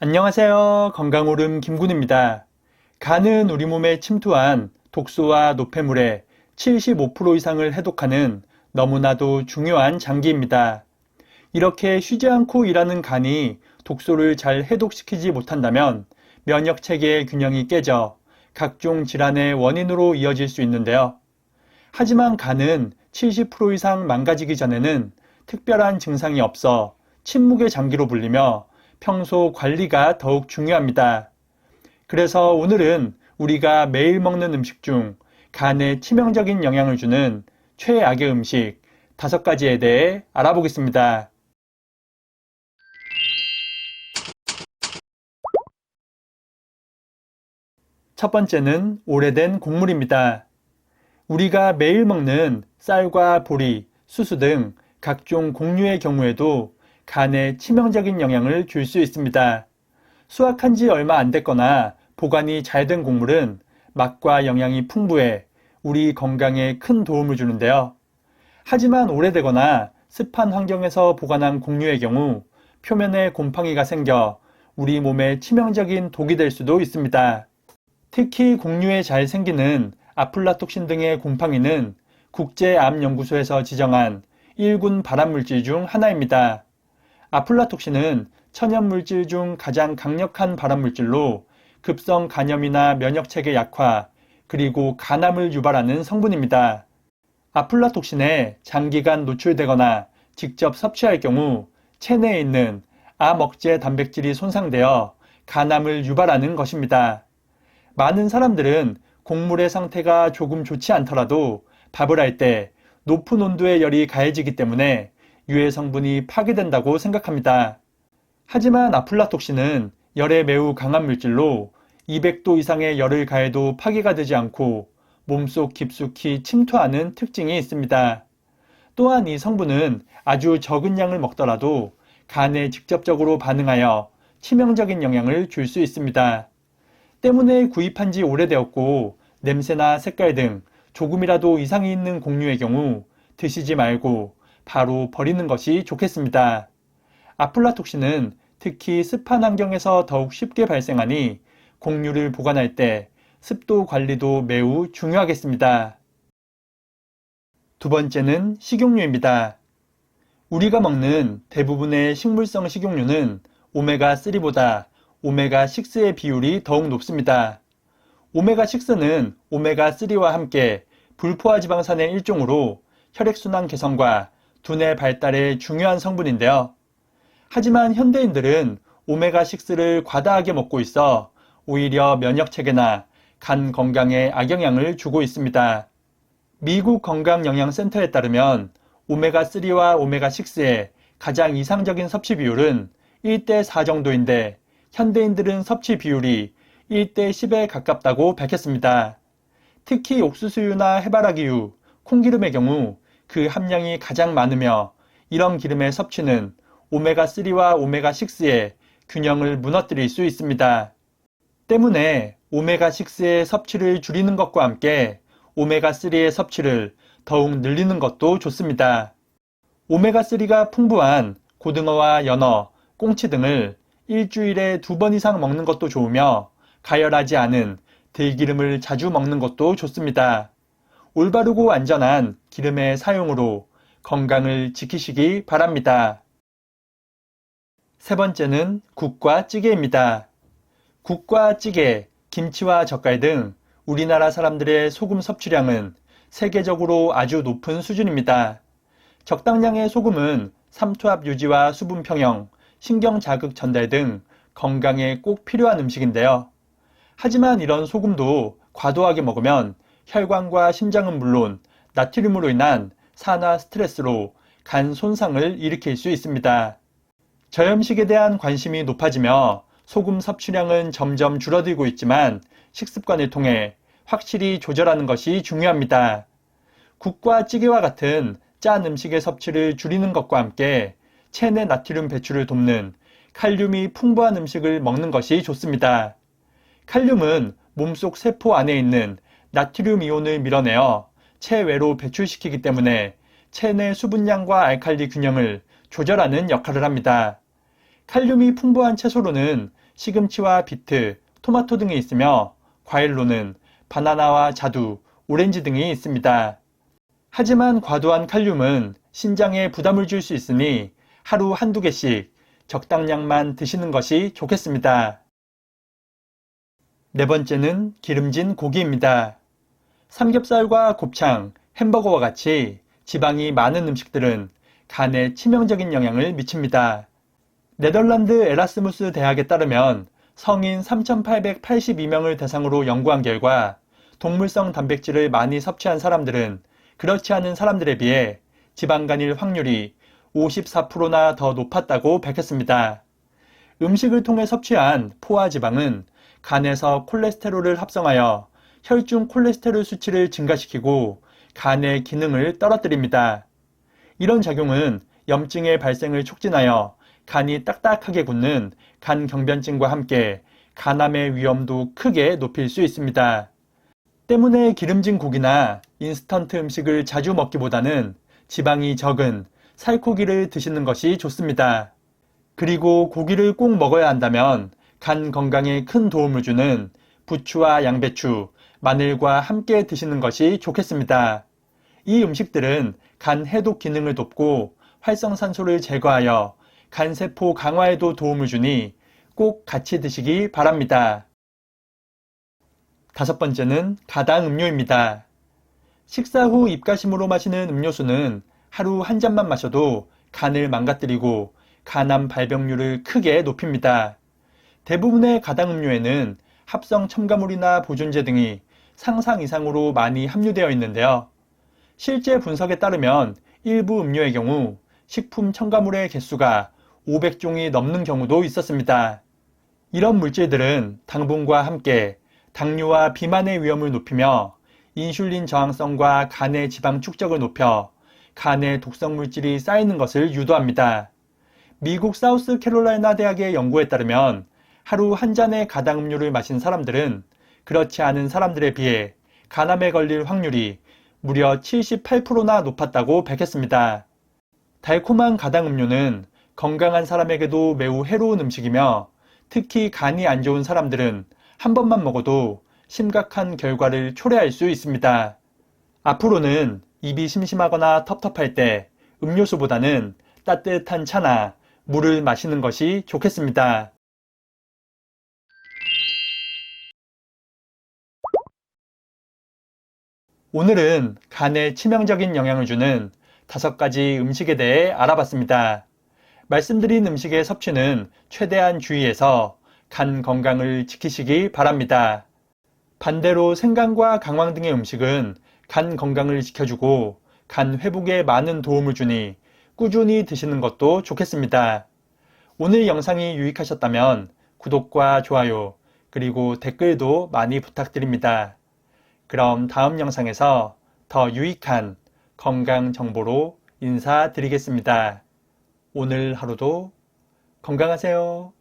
안녕하세요. 건강오름 김군입니다. 간은 우리 몸에 침투한 독소와 노폐물의 75% 이상을 해독하는 너무나도 중요한 장기입니다. 이렇게 쉬지 않고 일하는 간이 독소를 잘 해독시키지 못한다면 면역체계의 균형이 깨져 각종 질환의 원인으로 이어질 수 있는데요. 하지만 간은 70% 이상 망가지기 전에는 특별한 증상이 없어 침묵의 장기로 불리며 평소 관리가 더욱 중요합니다. 그래서 오늘은 우리가 매일 먹는 음식 중 간에 치명적인 영향을 주는 최악의 음식 5가지에 대해 알아보겠습니다. 첫 번째는 오래된 곡물입니다. 우리가 매일 먹는 쌀과 보리, 수수 등 각종 곡류의 경우에도 간에 치명적인 영향을 줄 수 있습니다. 수확한 지 얼마 안 됐거나 보관이 잘 된 곡물은 맛과 영양이 풍부해 우리 건강에 큰 도움을 주는데요. 하지만 오래되거나 습한 환경에서 보관한 곡류의 경우 표면에 곰팡이가 생겨 우리 몸에 치명적인 독이 될 수도 있습니다. 특히 곡류에 잘 생기는 아플라톡신 등의 곰팡이는 국제암연구소에서 지정한 1군 발암물질 중 하나입니다. 아플라톡신은 천연물질 중 가장 강력한 발암물질로 급성 간염이나 면역체계 약화, 그리고 간암을 유발하는 성분입니다. 아플라톡신에 장기간 노출되거나 직접 섭취할 경우 체내에 있는 암억제 단백질이 손상되어 간암을 유발하는 것입니다. 많은 사람들은 곡물의 상태가 조금 좋지 않더라도 밥을 할 때 높은 온도의 열이 가해지기 때문에 유해 성분이 파괴된다고 생각합니다. 하지만 아플라톡신은 열에 매우 강한 물질로 200도 이상의 열을 가해도 파괴가 되지 않고 몸속 깊숙이 침투하는 특징이 있습니다. 또한 이 성분은 아주 적은 양을 먹더라도 간에 직접적으로 반응하여 치명적인 영향을 줄 수 있습니다. 때문에 구입한 지 오래되었고 냄새나 색깔 등 조금이라도 이상이 있는 곡류의 경우 드시지 말고 바로 버리는 것이 좋겠습니다. 아플라톡신은 특히 습한 환경에서 더욱 쉽게 발생하니 곡류를 보관할 때 습도 관리도 매우 중요하겠습니다. 두 번째는 식용유입니다. 우리가 먹는 대부분의 식물성 식용유는 오메가3보다 오메가6의 비율이 더욱 높습니다. 오메가6는 오메가3와 함께 불포화지방산의 일종으로 혈액순환 개선과 두뇌 발달에 중요한 성분인데요. 하지만 현대인들은 오메가6를 과다하게 먹고 있어 오히려 면역체계나 간 건강에 악영향을 주고 있습니다. 미국 건강영양센터에 따르면 오메가3와 오메가6의 가장 이상적인 섭취 비율은 1대4 정도인데 현대인들은 섭취 비율이 1대10에 가깝다고 밝혔습니다. 특히 옥수수유나 해바라기유, 콩기름의 경우 그 함량이 가장 많으며 이런 기름의 섭취는 오메가3와 오메가6의 균형을 무너뜨릴 수 있습니다. 때문에 오메가6의 섭취를 줄이는 것과 함께 오메가3의 섭취를 더욱 늘리는 것도 좋습니다. 오메가3가 풍부한 고등어와 연어, 꽁치 등을 일주일에 2번 이상 먹는 것도 좋으며 가열하지 않은 들기름을 자주 먹는 것도 좋습니다. 올바르고 안전한 기름의 사용으로 건강을 지키시기 바랍니다. 세 번째는 국과 찌개입니다. 국과 찌개, 김치와 젓갈 등 우리나라 사람들의 소금 섭취량은 세계적으로 아주 높은 수준입니다. 적당량의 소금은 삼투압 유지와 수분 평형, 신경 자극 전달 등 건강에 꼭 필요한 음식인데요. 하지만 이런 소금도 과도하게 먹으면 혈관과 심장은 물론 나트륨으로 인한 산화 스트레스로 간 손상을 일으킬 수 있습니다. 저염식에 대한 관심이 높아지며 소금 섭취량은 점점 줄어들고 있지만 식습관을 통해 확실히 조절하는 것이 중요합니다. 국과 찌개와 같은 짠 음식의 섭취를 줄이는 것과 함께 체내 나트륨 배출을 돕는 칼륨이 풍부한 음식을 먹는 것이 좋습니다. 칼륨은 몸속 세포 안에 있는 나트륨 이온을 밀어내어 체외로 배출시키기 때문에 체내 수분량과 알칼리 균형을 조절하는 역할을 합니다. 칼륨이 풍부한 채소로는 시금치와 비트, 토마토 등이 있으며 과일로는 바나나와 자두, 오렌지 등이 있습니다. 하지만 과도한 칼륨은 신장에 부담을 줄 수 있으니 하루 한두 개씩 적당량만 드시는 것이 좋겠습니다. 네 번째는 기름진 고기입니다. 삼겹살과 곱창, 햄버거와 같이 지방이 많은 음식들은 간에 치명적인 영향을 미칩니다. 네덜란드 에라스무스 대학에 따르면 성인 3,882명을 대상으로 연구한 결과 동물성 단백질을 많이 섭취한 사람들은 그렇지 않은 사람들에 비해 지방간일 확률이 54%나 더 높았다고 밝혔습니다. 음식을 통해 섭취한 포화지방은 간에서 콜레스테롤을 합성하여 혈중 콜레스테롤 수치를 증가시키고 간의 기능을 떨어뜨립니다. 이런 작용은 염증의 발생을 촉진하여 간이 딱딱하게 굳는 간경변증과 함께 간암의 위험도 크게 높일 수 있습니다. 때문에 기름진 고기나 인스턴트 음식을 자주 먹기보다는 지방이 적은 살코기를 드시는 것이 좋습니다. 그리고 고기를 꼭 먹어야 한다면 간 건강에 큰 도움을 주는 부추와 양배추, 마늘과 함께 드시는 것이 좋겠습니다. 이 음식들은 간 해독 기능을 돕고 활성산소를 제거하여 간세포 강화에도 도움을 주니 꼭 같이 드시기 바랍니다. 다섯 번째는 가당 음료입니다. 식사 후 입가심으로 마시는 음료수는 하루 한 잔만 마셔도 간을 망가뜨리고 간암 발병률을 크게 높입니다. 대부분의 가당 음료에는 합성 첨가물이나 보존제 등이 상상 이상으로 많이 함유되어 있는데요. 실제 분석에 따르면 일부 음료의 경우 식품 첨가물의 개수가 500종이 넘는 경우도 있었습니다. 이런 물질들은 당분과 함께 당뇨와 비만의 위험을 높이며 인슐린 저항성과 간의 지방 축적을 높여 간에 독성 물질이 쌓이는 것을 유도합니다. 미국 사우스캐롤라이나 대학의 연구에 따르면 하루 한 잔의 가당 음료를 마신 사람들은 그렇지 않은 사람들에 비해 간암에 걸릴 확률이 무려 78%나 높았다고 밝혔습니다. 달콤한 가당 음료는 건강한 사람에게도 매우 해로운 음식이며 특히 간이 안 좋은 사람들은 한 번만 먹어도 심각한 결과를 초래할 수 있습니다. 앞으로는 입이 심심하거나 텁텁할 때 음료수보다는 따뜻한 차나 물을 마시는 것이 좋겠습니다. 오늘은 간에 치명적인 영향을 주는 5가지 음식에 대해 알아봤습니다. 말씀드린 음식의 섭취는 최대한 주의해서 간 건강을 지키시기 바랍니다. 반대로 생강과 강황 등의 음식은 간 건강을 지켜주고 간 회복에 많은 도움을 주니 꾸준히 드시는 것도 좋겠습니다. 오늘 영상이 유익하셨다면 구독과 좋아요 그리고 댓글도 많이 부탁드립니다. 그럼 다음 영상에서 더 유익한 건강 정보로 인사드리겠습니다. 오늘 하루도 건강하세요.